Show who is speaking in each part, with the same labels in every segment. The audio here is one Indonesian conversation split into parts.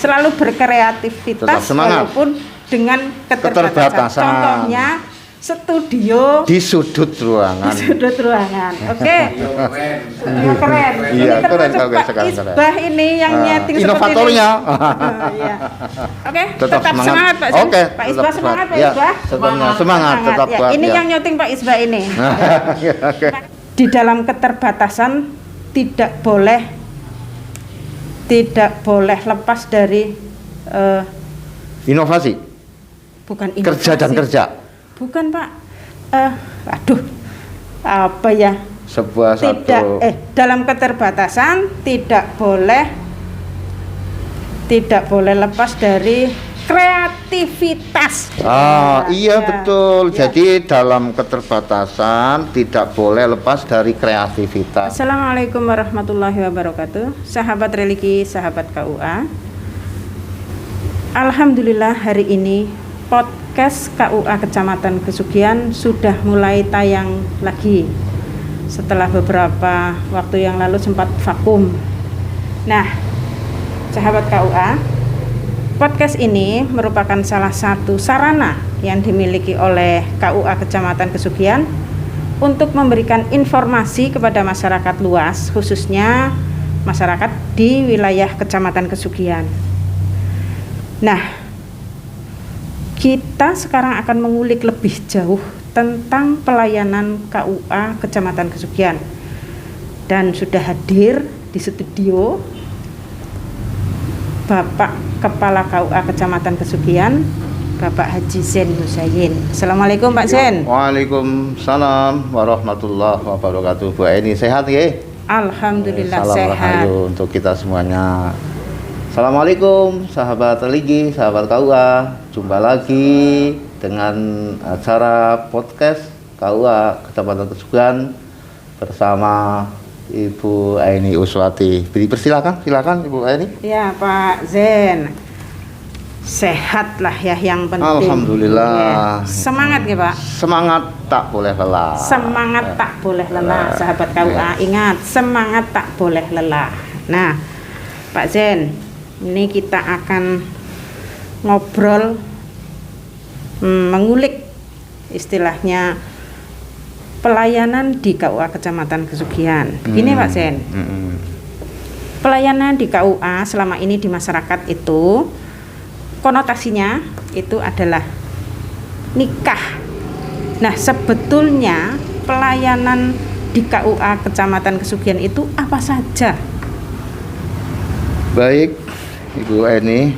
Speaker 1: selalu berkreativitas walaupun dengan keterbatasan. Contohnya studio
Speaker 2: di sudut ruangan.
Speaker 1: Oke. Keren.
Speaker 2: Iya,
Speaker 1: ini termasuk Pak Isbah ini yang nyeting
Speaker 2: inovatornya.
Speaker 1: Iya. Oke, tetap semangat Pak Zen.
Speaker 2: Oke,
Speaker 1: Pak Isbah semangat Pak Isbah.
Speaker 2: Semangat tetap
Speaker 1: ya,
Speaker 2: kuat.
Speaker 1: ini yang nyeting Pak Isbah ini. Di dalam keterbatasan tidak boleh lepas dari
Speaker 2: inovasi.
Speaker 1: Bukan inovasi.
Speaker 2: Kerja dan kerja.
Speaker 1: Bukan Pak, apa ya?
Speaker 2: Sebuah satu.
Speaker 1: Dalam keterbatasan tidak boleh lepas dari kreativitas.
Speaker 2: Iya betul. Ya. Jadi dalam keterbatasan tidak boleh lepas dari kreativitas.
Speaker 1: Assalamualaikum warahmatullahi wabarakatuh. Sahabat religi, sahabat KUA. Alhamdulillah hari ini podcast KUA Kecamatan Kesugian sudah mulai tayang lagi setelah beberapa waktu yang lalu sempat vakum. Nah, sahabat KUA, podcast ini merupakan salah satu sarana yang dimiliki oleh KUA Kecamatan Kesugian untuk memberikan informasi kepada masyarakat luas, khususnya masyarakat di wilayah Kecamatan Kesugian. Nah, kita sekarang akan mengulik lebih jauh tentang pelayanan KUA Kecamatan Kesugian. Dan sudah hadir di studio Bapak Kepala KUA Kecamatan Kesugian, Bapak Haji Zen Husain. Assalamualaikum Pak Zen.
Speaker 2: Waalaikumsalam warahmatullahi wabarakatuh. Bu Eni sehat ya?
Speaker 1: Alhamdulillah
Speaker 2: salam
Speaker 1: sehat.
Speaker 2: Salam untuk kita semuanya. Assalamualaikum sahabat religi, sahabat KUA. Jumpa lagi dengan acara podcast KUA Kecamatan Kesugian bersama Ibu Aini Uswati. Silakan Ibu Aini.
Speaker 1: Ya Pak Zen, sehat lah ya yang penting.
Speaker 2: Alhamdulillah.
Speaker 1: Ya. Semangat ya Pak.
Speaker 2: Semangat tak boleh lelah.
Speaker 1: Semangat tak boleh lelah, sahabat KUA. Ingat, semangat tak boleh lelah. Nah, Pak Zen, ini kita akan ngobrol, mengulik istilahnya pelayanan di KUA Kecamatan Kesugian. Begini Pak Zen, pelayanan di KUA selama ini di masyarakat itu konotasinya itu adalah nikah. Nah, sebetulnya pelayanan di KUA Kecamatan Kesugian itu apa saja?
Speaker 2: Baik Ibu Eni,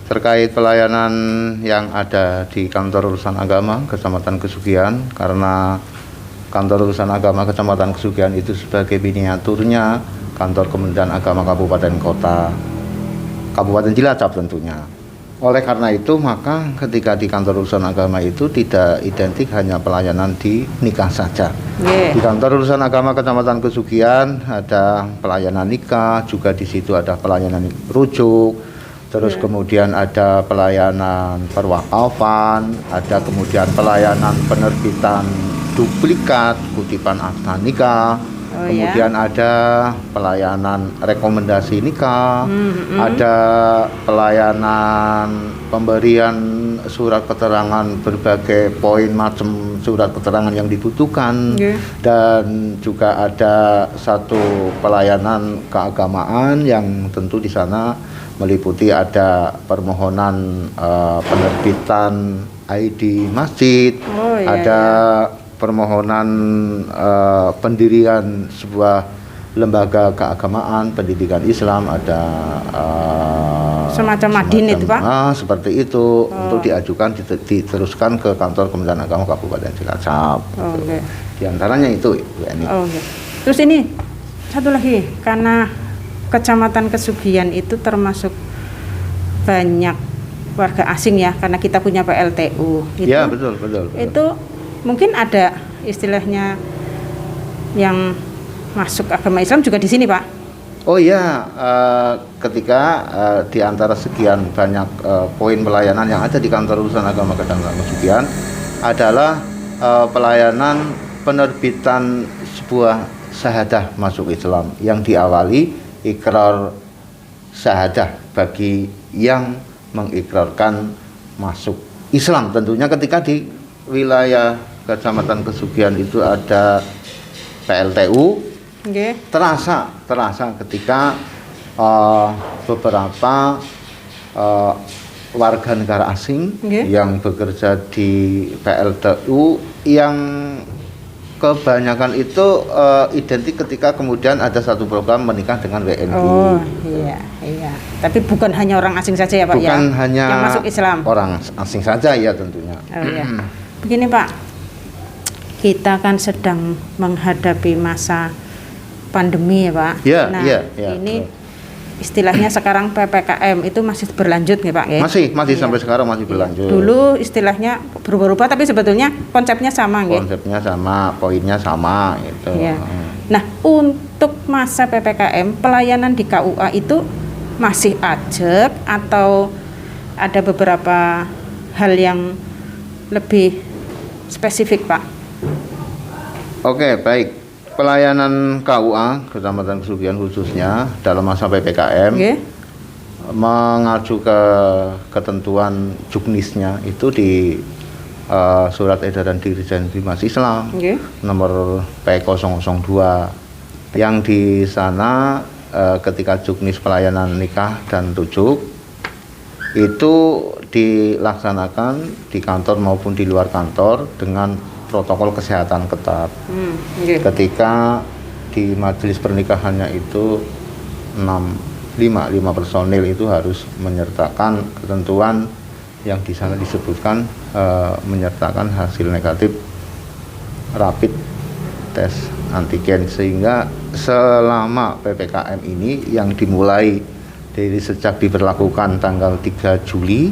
Speaker 2: terkait pelayanan yang ada di Kantor Urusan Agama Kecamatan Kesugian, karena Kantor Urusan Agama Kecamatan Kesugian itu sebagai miniaturnya Kantor Kementerian Agama Kabupaten Kota Kabupaten Cilacap tentunya. Oleh karena itu maka ketika di Kantor Urusan Agama itu tidak identik hanya pelayanan di nikah saja. Di Kantor Urusan Agama Kecamatan Kesugian ada pelayanan nikah, juga di situ ada pelayanan rujuk, terus kemudian ada pelayanan perwakafan, ada kemudian pelayanan penerbitan duplikat kutipan akta nikah. Kemudian ada pelayanan rekomendasi nikah, ada pelayanan pemberian surat keterangan berbagai poin macam surat keterangan yang dibutuhkan, dan juga ada satu pelayanan keagamaan yang tentu di sana meliputi ada permohonan penerbitan ID masjid, ada permohonan pendirian sebuah lembaga keagamaan pendidikan Islam, ada
Speaker 1: semacam madin itu Pak?
Speaker 2: Seperti itu, untuk diajukan diteruskan ke Kantor Kementerian Agama Kabupaten Cilacap. Di antaranya itu Bu Eni.
Speaker 1: Terus ini satu lagi, karena Kecamatan Kesugian itu termasuk banyak warga asing ya, karena kita punya PLTU.
Speaker 2: Ya betul.
Speaker 1: Itu mungkin ada istilahnya yang masuk agama Islam juga di sini Pak?
Speaker 2: Oh iya, ketika di antara sekian banyak poin pelayanan yang ada di Kantor Urusan Agama Kecamatan Kesugian adalah pelayanan penerbitan sebuah syahadah masuk Islam yang diawali ikrar syahadah bagi yang mengikrarkan masuk Islam. Tentunya ketika di wilayah Kecamatan Kesugihan itu ada PLTU, terasa ketika beberapa warga negara asing yang bekerja di PLTU yang kebanyakan itu identik ketika kemudian ada satu program menikah dengan WNI.
Speaker 1: Oh iya. Tapi bukan hanya orang asing saja ya Pak
Speaker 2: bukan
Speaker 1: ya?
Speaker 2: hanya
Speaker 1: yang masuk Islam.
Speaker 2: Orang asing saja ya tentunya.
Speaker 1: Oh iya. Begini Pak, kita kan sedang menghadapi masa pandemi ya Pak.
Speaker 2: Ya,
Speaker 1: nah
Speaker 2: iya,
Speaker 1: ini istilahnya sekarang PPKM itu masih berlanjut nih Pak ya?
Speaker 2: Masih sampai sekarang masih berlanjut.
Speaker 1: Dulu istilahnya berubah-ubah tapi sebetulnya konsepnya sama nggih?
Speaker 2: Konsepnya sama, poinnya sama gitu.
Speaker 1: Iya. Nah, untuk masa PPKM pelayanan di KUA itu masih ajak atau ada beberapa hal yang lebih spesifik Pak?
Speaker 2: Oke, baik. Pelayanan KUA Kecamatan Kesugihan khususnya dalam masa PPKM mengacu ke ketentuan juknisnya itu di Surat Edaran Dirjen Bimas Islam nomor P002 yang di sana ketika juknis pelayanan nikah dan rujuk itu dilaksanakan di kantor maupun di luar kantor dengan protokol kesehatan ketat. Ketika di majelis pernikahannya itu 5 personil itu harus menyertakan ketentuan yang di sana disebutkan menyertakan hasil negatif rapid tes antigen, sehingga selama PPKM ini yang dimulai dari sejak diberlakukan tanggal 3 Juli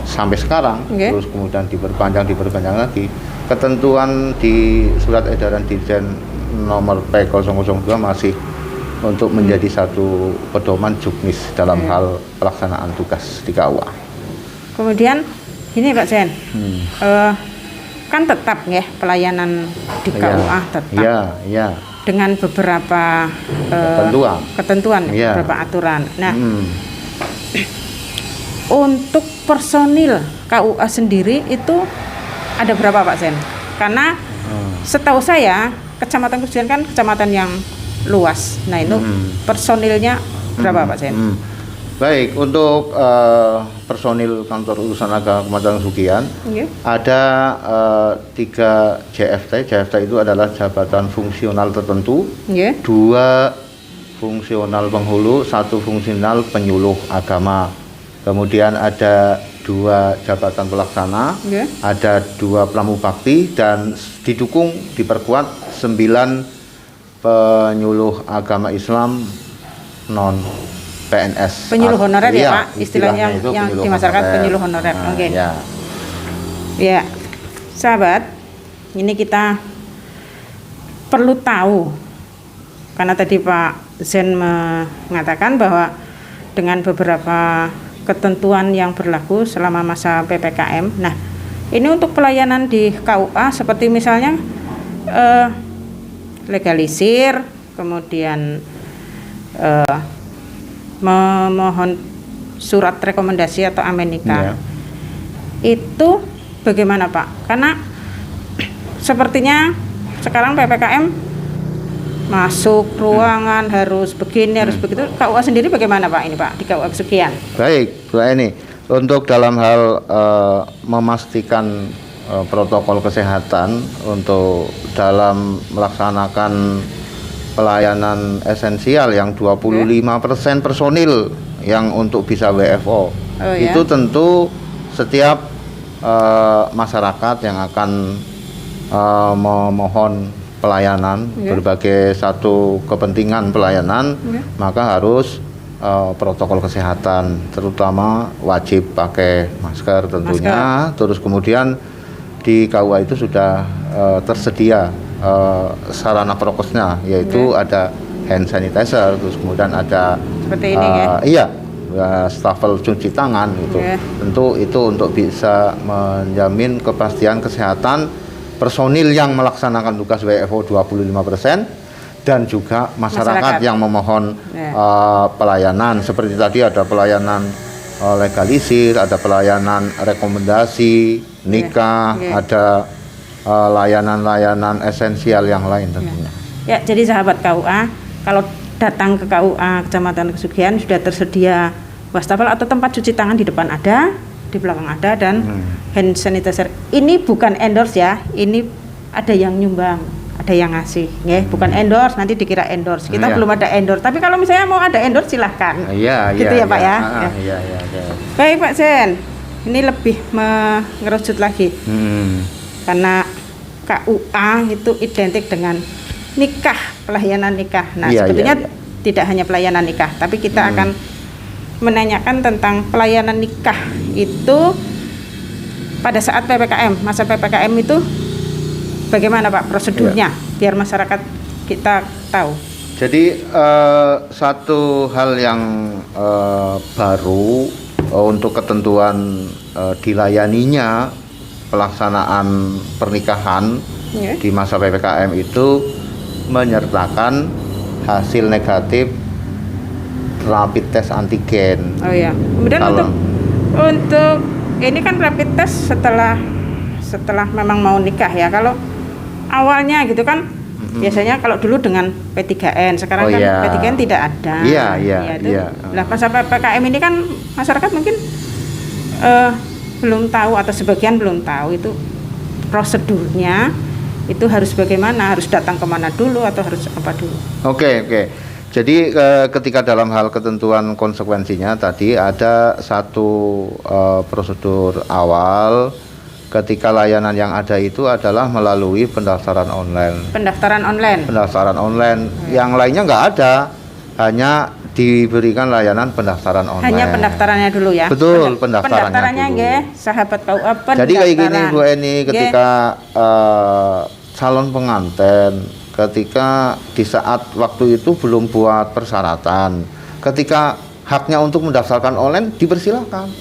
Speaker 2: sampai sekarang, terus kemudian diperpanjang lagi, ketentuan di Surat Edaran Dirjen nomor P002 masih untuk menjadi satu pedoman juknis dalam hal pelaksanaan tugas di KUA. Kemudian
Speaker 1: gini Pak Sen, kan tetap ya pelayanan di KUA tetap.
Speaker 2: Iya.
Speaker 1: Dengan beberapa ketentuan beberapa aturan. Nah, untuk personil KUA sendiri itu ada berapa Pak Sen? Karena setahu saya Kecamatan Kesugihan kan kecamatan yang luas. Nah itu personilnya berapa Pak Sen?
Speaker 2: Baik, untuk personil kantor urusan agama Kecamatan Kesugihan ada 3 JFT. JFT itu adalah jabatan fungsional tertentu, 2 fungsional penghulu, 1 fungsional penyuluh agama. Kemudian ada 2 jabatan pelaksana, ada 2 pramubakti, dan diperkuat 9 penyuluh agama Islam non PNS.
Speaker 1: Penyuluh honorer ya Pak, istilahnya yang di masyarakat penyuluh honorer. Ya, sahabat, ini kita perlu tahu karena tadi Pak Zen mengatakan bahwa dengan beberapa ketentuan yang berlaku selama masa PPKM. Nah, ini untuk pelayanan di KUA seperti misalnya legalisir, kemudian memohon surat rekomendasi atau amen nikah. Itu bagaimana Pak? Karena sepertinya sekarang PPKM masuk ruangan harus begini, harus begitu. KUA sendiri bagaimana Pak ini Pak di KUA Kesugihan?
Speaker 2: Baik, Bu Eni. Untuk dalam hal memastikan protokol kesehatan untuk dalam melaksanakan pelayanan esensial yang 25% personil yang untuk bisa WFO. Itu tentu setiap masyarakat yang akan memohon pelayanan berbagai satu kepentingan pelayanan, maka harus protokol kesehatan, terutama wajib pakai masker tentunya. Terus kemudian di KUA itu sudah tersedia sarana prokesnya, yaitu ada hand sanitizer, terus kemudian ada
Speaker 1: seperti ini
Speaker 2: stafel cuci tangan gitu. Tentu itu untuk bisa menjamin kepastian kesehatan personil yang melaksanakan tugas WFO 25%, dan juga masyarakat yang memohon pelayanan. Seperti tadi ada pelayanan legalisir, ada pelayanan rekomendasi nikah, ada layanan-layanan esensial yang lain tentunya.
Speaker 1: Ya, jadi sahabat KUA, kalau datang ke KUA Kecamatan Kesugihan sudah tersedia wastafel atau tempat cuci tangan, di depan ada, di belakang ada, dan hand sanitizer. Ini bukan endorse ya, ini ada yang nyumbang, ada yang ngasih, ya. Bukan endorse, nanti dikira endorse. Kita belum ada endorse, tapi kalau misalnya mau ada endorse silahkan. Gitu ya Pak ya.
Speaker 2: Iya.
Speaker 1: Baik Pak Sen, ini lebih mengerucut lagi, karena KUA itu identik dengan nikah, pelayanan nikah. Nah sebetulnya tidak hanya pelayanan nikah, tapi kita akan menanyakan tentang pelayanan nikah itu pada saat PPKM, masa PPKM itu bagaimana Pak prosedurnya, biar masyarakat kita tahu.
Speaker 2: Jadi satu hal yang baru untuk ketentuan dilayaninya pelaksanaan pernikahan di masa PPKM itu menyertakan hasil negatif rapid test antigen.
Speaker 1: Oh ya. Kemudian untuk ini kan rapid test setelah memang mau nikah ya. Kalau awalnya gitu kan biasanya kalau dulu dengan P3N, sekarang P3N tidak ada. Nah, pas PPKM ini kan masyarakat mungkin belum tahu atau sebagian belum tahu itu prosedurnya itu harus bagaimana, harus datang kemana dulu atau harus apa dulu? Oke.
Speaker 2: Jadi ketika dalam hal ketentuan konsekuensinya tadi ada satu prosedur awal ketika layanan yang ada itu adalah melalui pendaftaran online. Pendaftaran online. Yang lainnya nggak ada, hanya diberikan layanan pendaftaran online.
Speaker 1: Hanya pendaftarannya dulu ya.
Speaker 2: Betul, pendaftarannya dulu.
Speaker 1: Nggih, sahabat KUA pendaftaran.
Speaker 2: Jadi kayak gini Bu Eni, ketika calon pengantin ketika di saat waktu itu belum buat persyaratan, ketika haknya untuk mendaftarkan online dipersilakan.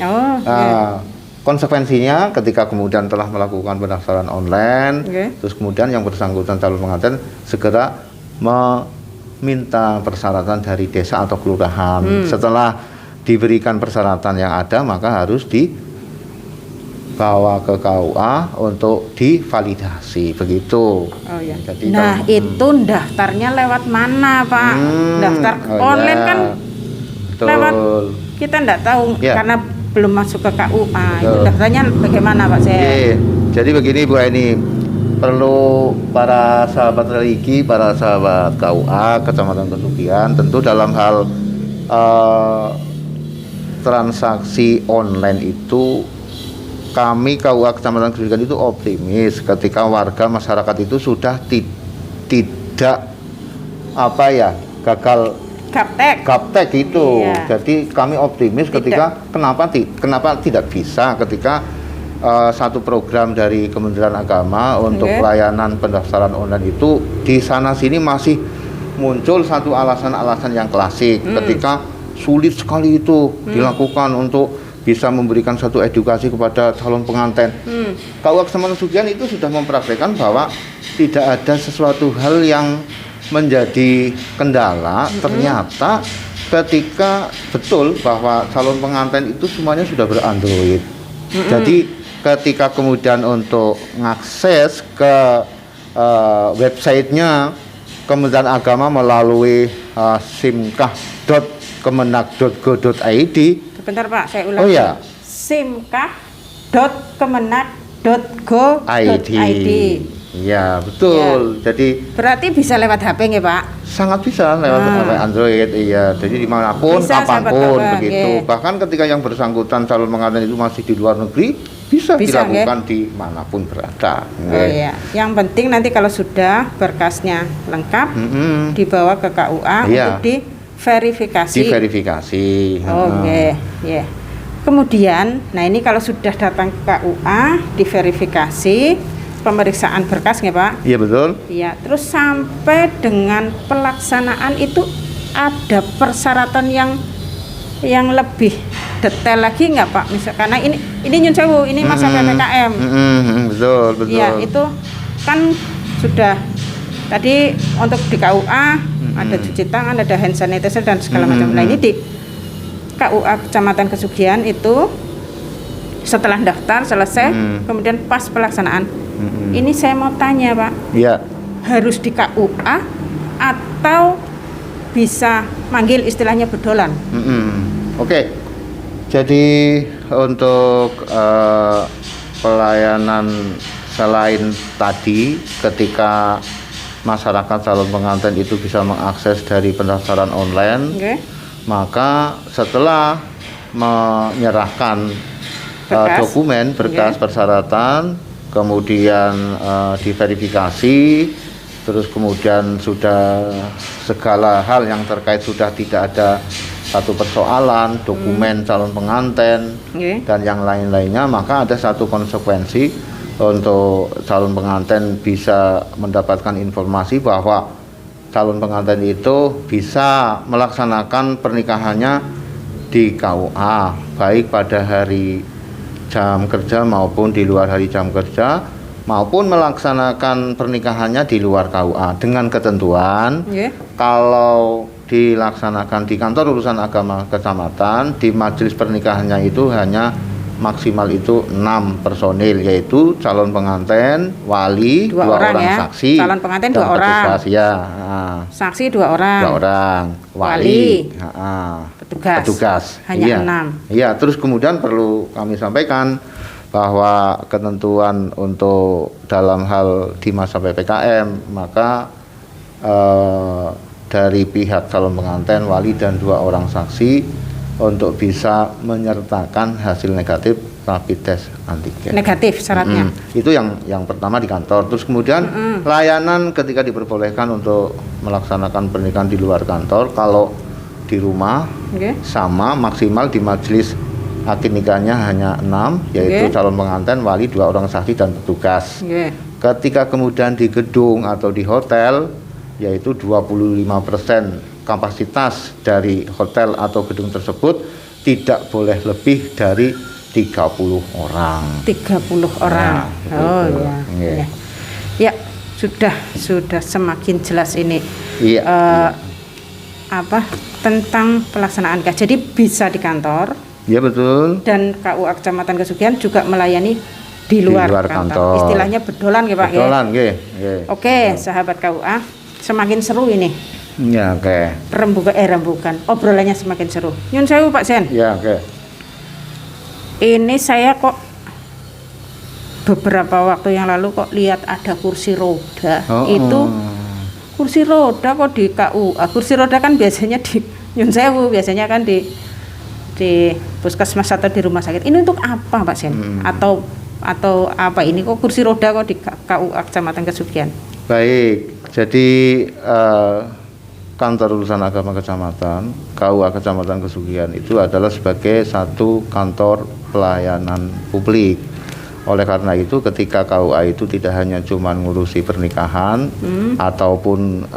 Speaker 2: Konsekuensinya ketika kemudian telah melakukan pendaftaran online, terus kemudian yang bersangkutan calon pengantin segera meminta persyaratan dari desa atau kelurahan. Setelah diberikan persyaratan yang ada, maka harus dibawa ke KUA untuk divalidasi, begitu.
Speaker 1: Jadi itu daftarnya lewat mana Pak? Daftar online kan betul. Lewat kita enggak tahu karena belum masuk ke KUA. Itu daftarnya bagaimana Pak Sen?
Speaker 2: Jadi begini Bu Eni, perlu para sahabat religi, para sahabat KUA Kecamatan Kesugihan tentu dalam hal transaksi online itu kami KUA Kecamatan Kesugihan itu optimis ketika warga masyarakat itu sudah tidak gagal gaptek itu. Jadi kami optimis ketika kenapa tidak bisa ketika satu program dari Kementerian Agama untuk pelayanan pendaftaran online itu di sana sini masih muncul satu alasan-alasan yang klasik ketika sulit sekali itu dilakukan untuk bisa memberikan satu edukasi kepada calon pengantin. KUA Kecamatan Kesugihan itu sudah mempraktikkan bahwa tidak ada sesuatu hal yang menjadi kendala. Ternyata ketika betul bahwa calon pengantin itu semuanya sudah berandroid. Jadi ketika kemudian untuk mengakses ke websitenya Kementerian Agama melalui simkah.kemenak.go.id.
Speaker 1: Bentar Pak, saya ulangi. simkah.kemenak.go.id.
Speaker 2: Iya, betul. Jadi berarti
Speaker 1: bisa lewat HP nggih, Pak?
Speaker 2: Sangat bisa lewat HP Android, iya. Jadi dimanapun, kapanpun begitu. Bahkan ketika yang bersangkutan calon pengantin itu masih di luar negeri, bisa dilakukan dimanapun berada.
Speaker 1: Yang penting nanti kalau sudah berkasnya lengkap, dibawa ke KUA untuk diverifikasi. Kemudian, nah ini kalau sudah datang ke KUA, diverifikasi, pemeriksaan berkas nggak Pak?
Speaker 2: Iya betul.
Speaker 1: Iya, terus sampai dengan pelaksanaan itu ada persyaratan yang lebih detail lagi nggak Pak? Misal karena ini nyun sewu, ini masa PPKM.
Speaker 2: Betul.
Speaker 1: Iya, itu kan sudah Tadi untuk di KUA ada cuci tangan, ada hand sanitizer dan segala macam. Nah ini di KUA Kecamatan Kesugihan itu setelah daftar selesai, kemudian pas pelaksanaan. Ini saya mau tanya Pak,
Speaker 2: Iya.
Speaker 1: harus di KUA atau bisa manggil istilahnya bedolan?
Speaker 2: Oke. Jadi untuk pelayanan selain tadi ketika masyarakat calon pengantin itu bisa mengakses dari pendaftaran online, maka setelah menyerahkan dokumen berkas persyaratan, kemudian diverifikasi, terus kemudian sudah segala hal yang terkait sudah tidak ada satu persoalan, dokumen calon pengantin dan yang lain-lainnya, maka ada satu konsekuensi untuk calon pengantin bisa mendapatkan informasi bahwa calon pengantin itu bisa melaksanakan pernikahannya di KUA, baik pada hari jam kerja maupun di luar hari jam kerja, maupun melaksanakan pernikahannya di luar KUA dengan ketentuan kalau dilaksanakan di kantor urusan agama kecamatan, di majelis pernikahannya itu hanya maksimal itu 6 personil, yaitu calon pengantin, wali, 2 orang saksi,
Speaker 1: calon pengantin 2 orang, saksi 2 orang, wali, petugas hanya 6.
Speaker 2: Iya, terus kemudian perlu kami sampaikan bahwa ketentuan untuk dalam hal di masa PPKM, maka dari pihak calon pengantin, wali dan 2 orang saksi untuk bisa menyertakan hasil negatif rapid test antigen.
Speaker 1: Negatif syaratnya.
Speaker 2: Itu yang pertama di kantor. Terus kemudian layanan ketika diperbolehkan untuk melaksanakan pernikahan di luar kantor, kalau di rumah sama maksimal di majelis akad nikahnya hanya 6, yaitu calon pengantin, wali, 2 orang saksi dan petugas. Ketika kemudian di gedung atau di hotel, yaitu 25% kapasitas dari hotel atau gedung tersebut tidak boleh lebih dari 30 orang.
Speaker 1: 30 orang.
Speaker 2: Nah,
Speaker 1: ya, sudah semakin jelas ini. Tentang pelaksanaan KUA. Jadi bisa di kantor.
Speaker 2: Iya betul.
Speaker 1: Dan KUA Kecamatan Kesugihan juga melayani di luar kantor. Istilahnya bedolan ya Pak.
Speaker 2: Bedolan,
Speaker 1: Oke, sahabat KUA, semakin seru ini.
Speaker 2: Ya,
Speaker 1: Rembukan. Obrolannya semakin seru. Nyun sewu Pak Sen.
Speaker 2: Ya,
Speaker 1: Ini saya kok beberapa waktu yang lalu kok lihat ada kursi roda. Kursi roda kok di KUA. Kursi roda kan biasanya di Nyun sewu, biasanya kan di puskesmas atau di rumah sakit. Ini untuk apa Pak Sen? Atau apa ini kok kursi roda kok di KUA Kecamatan Kesugihan?
Speaker 2: Baik. Jadi kantor urusan agama kecamatan, KUA Kecamatan Kesugihan itu adalah sebagai satu kantor pelayanan publik. Oleh karena itu ketika KUA itu tidak hanya cuma ngurusi pernikahan ataupun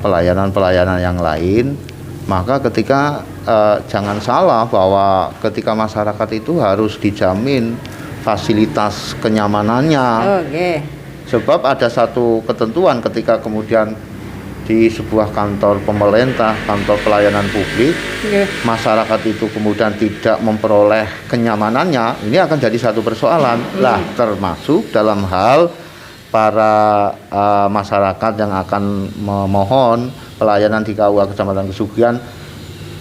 Speaker 2: pelayanan-pelayanan yang lain, maka ketika jangan salah bahwa ketika masyarakat itu harus dijamin fasilitas kenyamanannya. Sebab ada satu ketentuan ketika kemudian di sebuah kantor pemerintah, kantor pelayanan publik, masyarakat itu kemudian tidak memperoleh kenyamanannya, ini akan jadi satu persoalan. Termasuk dalam hal para masyarakat yang akan memohon pelayanan di KUA Kecamatan Kesugihan,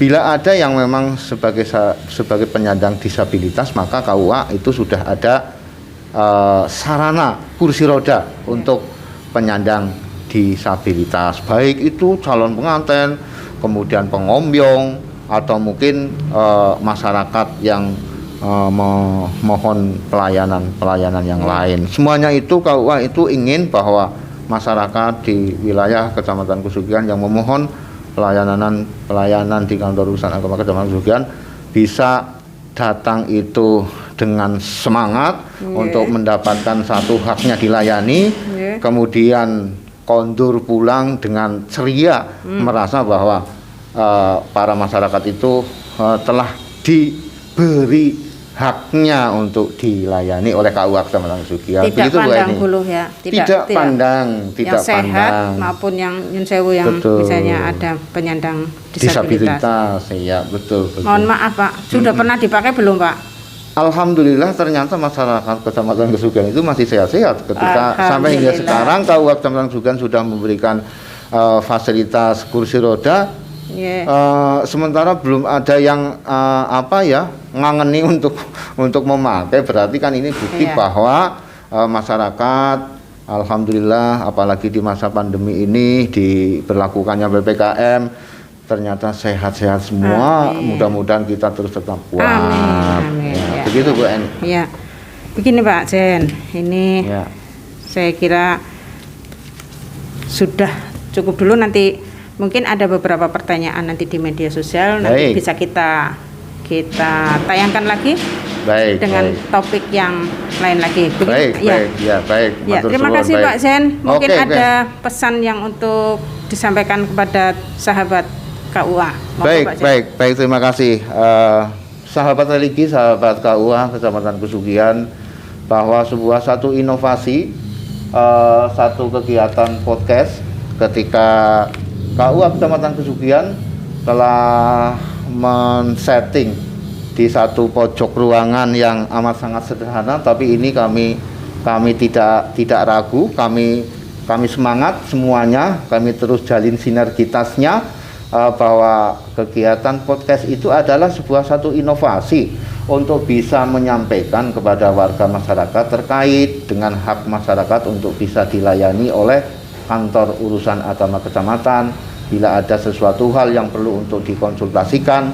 Speaker 2: bila ada yang memang sebagai penyandang disabilitas, maka KUA itu sudah ada sarana kursi roda untuk penyandang disabilitas, baik itu calon pengantin, kemudian pengombyong, atau mungkin masyarakat yang memohon pelayanan yang lain. Semuanya itu KUA itu ingin bahwa masyarakat di wilayah Kecamatan Kesugihan yang memohon pelayanan di kantor urusan agama Kecamatan Kesugihan bisa datang itu dengan semangat untuk mendapatkan satu haknya dilayani, kemudian kondur pulang dengan ceria, merasa bahwa para masyarakat itu telah diberi haknya untuk dilayani oleh KUA Kecamatan Kesugihan.
Speaker 1: Tidak
Speaker 2: Begitu Bu
Speaker 1: pandang
Speaker 2: Eni.
Speaker 1: bulu ya.
Speaker 2: Tidak pandang, tidak
Speaker 1: yang sehat
Speaker 2: pandang.
Speaker 1: maupun yang nyun sewu yang
Speaker 2: Betul.
Speaker 1: misalnya ada penyandang disabilitas.
Speaker 2: Disabilitas, ya betul.
Speaker 1: Mohon maaf Pak, sudah pernah dipakai belum Pak?
Speaker 2: Alhamdulillah ternyata masyarakat Kecamatan Kesugihan itu masih sehat-sehat ketika sampai hingga sekarang KUA Kecamatan Kesugihan sudah memberikan fasilitas kursi roda. Sementara belum ada yang ngangeni untuk memakai, berarti kan ini bukti bahwa masyarakat alhamdulillah apalagi di masa pandemi ini diberlakukannya PPKM ternyata sehat-sehat semua. Mudah-mudahan kita terus tetap kuat.
Speaker 1: Amin.
Speaker 2: Ya, begitu Bu Eni.
Speaker 1: Ya. Begini Pak Jen, ini saya kira sudah cukup dulu, nanti mungkin ada beberapa pertanyaan nanti di media sosial. Nanti bisa kita tayangkan lagi dengan topik yang lain lagi.
Speaker 2: Baik.
Speaker 1: Terima kasih Pak Zen. Mungkin ada pesan yang untuk disampaikan kepada sahabat KUA.
Speaker 2: Baik. Terima kasih, sahabat religi, sahabat KUA Kecamatan Kesugihan, bahwa satu inovasi, satu kegiatan podcast ketika KUA Kecamatan Kesugihan telah men-setting di satu pojok ruangan yang amat sangat sederhana, tapi ini kami tidak ragu, kami semangat semuanya, kami terus jalin sinergitasnya, bahwa kegiatan podcast itu adalah satu inovasi untuk bisa menyampaikan kepada warga masyarakat terkait dengan hak masyarakat untuk bisa dilayani oleh kantor urusan agama kecamatan bila ada sesuatu hal yang perlu untuk dikonsultasikan,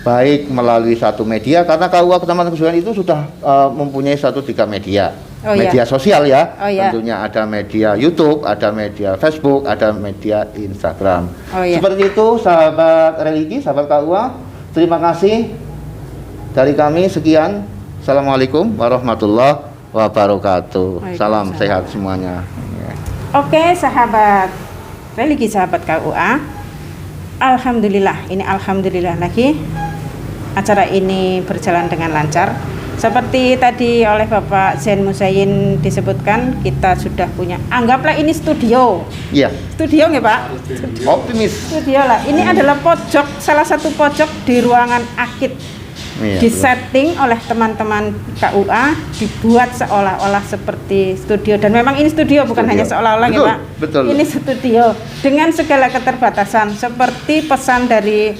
Speaker 2: baik melalui satu media, karena KUA Kecamatan Kesugihan itu sudah mempunyai 3 media. Media sosial ya. Tentunya ada media YouTube, ada media Facebook, ada media Instagram. Seperti itu sahabat religi, sahabat KUA. Terima kasih dari kami, sekian. Assalamualaikum warahmatullahi wabarakatuh. Salam sehat semuanya.
Speaker 1: Oke sahabat religi, sahabat KUA, alhamdulillah lagi acara ini berjalan dengan lancar. Seperti tadi oleh Bapak Zain Musayin disebutkan, kita sudah punya, anggaplah ini studio. Iya. Studio nggak Pak?
Speaker 2: Optimis.
Speaker 1: Studio lah. Ini adalah salah satu pojok di ruangan akid. Disetting oleh teman-teman KUA, dibuat seolah-olah seperti studio, dan memang ini studio, bukan hanya seolah-olah ya Pak.
Speaker 2: Betul.
Speaker 1: Ini studio dengan segala keterbatasan, seperti pesan dari,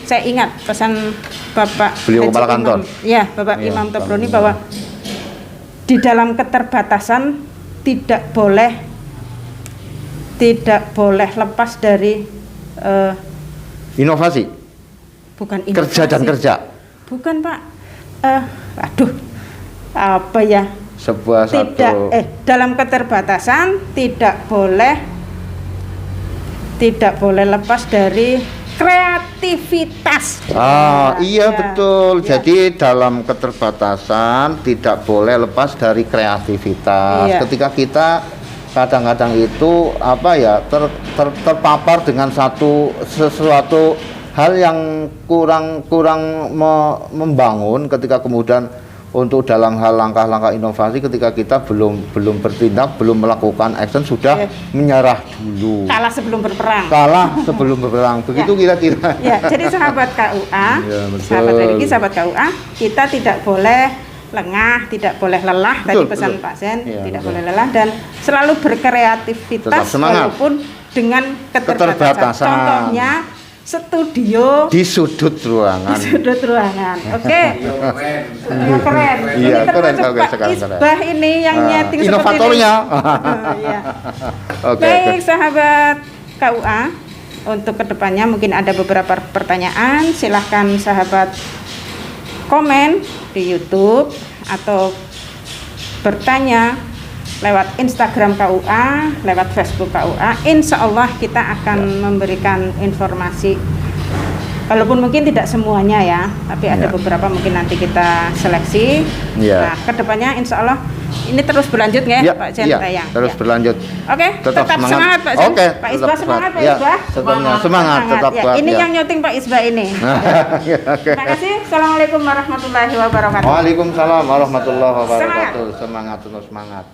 Speaker 1: saya ingat pesan Bapak
Speaker 2: beliau kepala kantor.
Speaker 1: Bapak Imam Tobroni, bahwa di dalam keterbatasan tidak boleh lepas dari
Speaker 2: inovasi.
Speaker 1: Bukan inovasi.
Speaker 2: Kerja dan kerja.
Speaker 1: Bukan Pak. Dalam keterbatasan tidak boleh lepas dari kreativitas.
Speaker 2: Iya betul. Jadi dalam keterbatasan tidak boleh lepas dari kreativitas. Ketika kita kadang-kadang itu terpapar dengan sesuatu hal yang kurang membangun, ketika kemudian untuk dalam hal langkah-langkah inovasi, ketika kita belum bertindak, belum melakukan action, sudah menyerah dulu.
Speaker 1: Kalah sebelum berperang.
Speaker 2: Begitu kira-kira.
Speaker 1: Jadi sahabat KUA, sahabat religi, sahabat KUA, kita tidak boleh lengah, tidak boleh lelah. Tadi pesan Pak Zen, tidak boleh lelah, dan selalu berkreativitas walaupun dengan keterbatasan. Contohnya studio
Speaker 2: di sudut ruangan.
Speaker 1: Oke. Keren. Ini termasuk Pak Isbah ini yang nyeting
Speaker 2: inovatornya.
Speaker 1: Baik sahabat KUA, untuk kedepannya mungkin ada beberapa pertanyaan, silahkan sahabat komen di YouTube atau bertanya lewat Instagram KUA, lewat Facebook KUA. Insya Allah kita akan memberikan informasi Walaupun mungkin tidak semuanya ya, tapi ada
Speaker 2: Ya.
Speaker 1: beberapa mungkin nanti kita seleksi.
Speaker 2: Ya.
Speaker 1: Nah, kedepannya insya Allah ini terus berlanjut nggak
Speaker 2: Ya,
Speaker 1: Pak Jen
Speaker 2: iya,
Speaker 1: Tayang?
Speaker 2: terus
Speaker 1: Ya.
Speaker 2: berlanjut.
Speaker 1: Oke, tetap semangat Pak Jen.
Speaker 2: Oke,
Speaker 1: Pak Isbah semangat Pak
Speaker 2: ya,
Speaker 1: Isbah.
Speaker 2: semangat tetap
Speaker 1: Ya,
Speaker 2: kuat.
Speaker 1: ini
Speaker 2: ya.
Speaker 1: yang nyuting Pak Isbah ini.
Speaker 2: Ya, oke.
Speaker 1: Terima kasih. Assalamualaikum warahmatullahi wabarakatuh.
Speaker 2: Waalaikumsalam warahmatullahi wabarakatuh. Semangat terus semangat.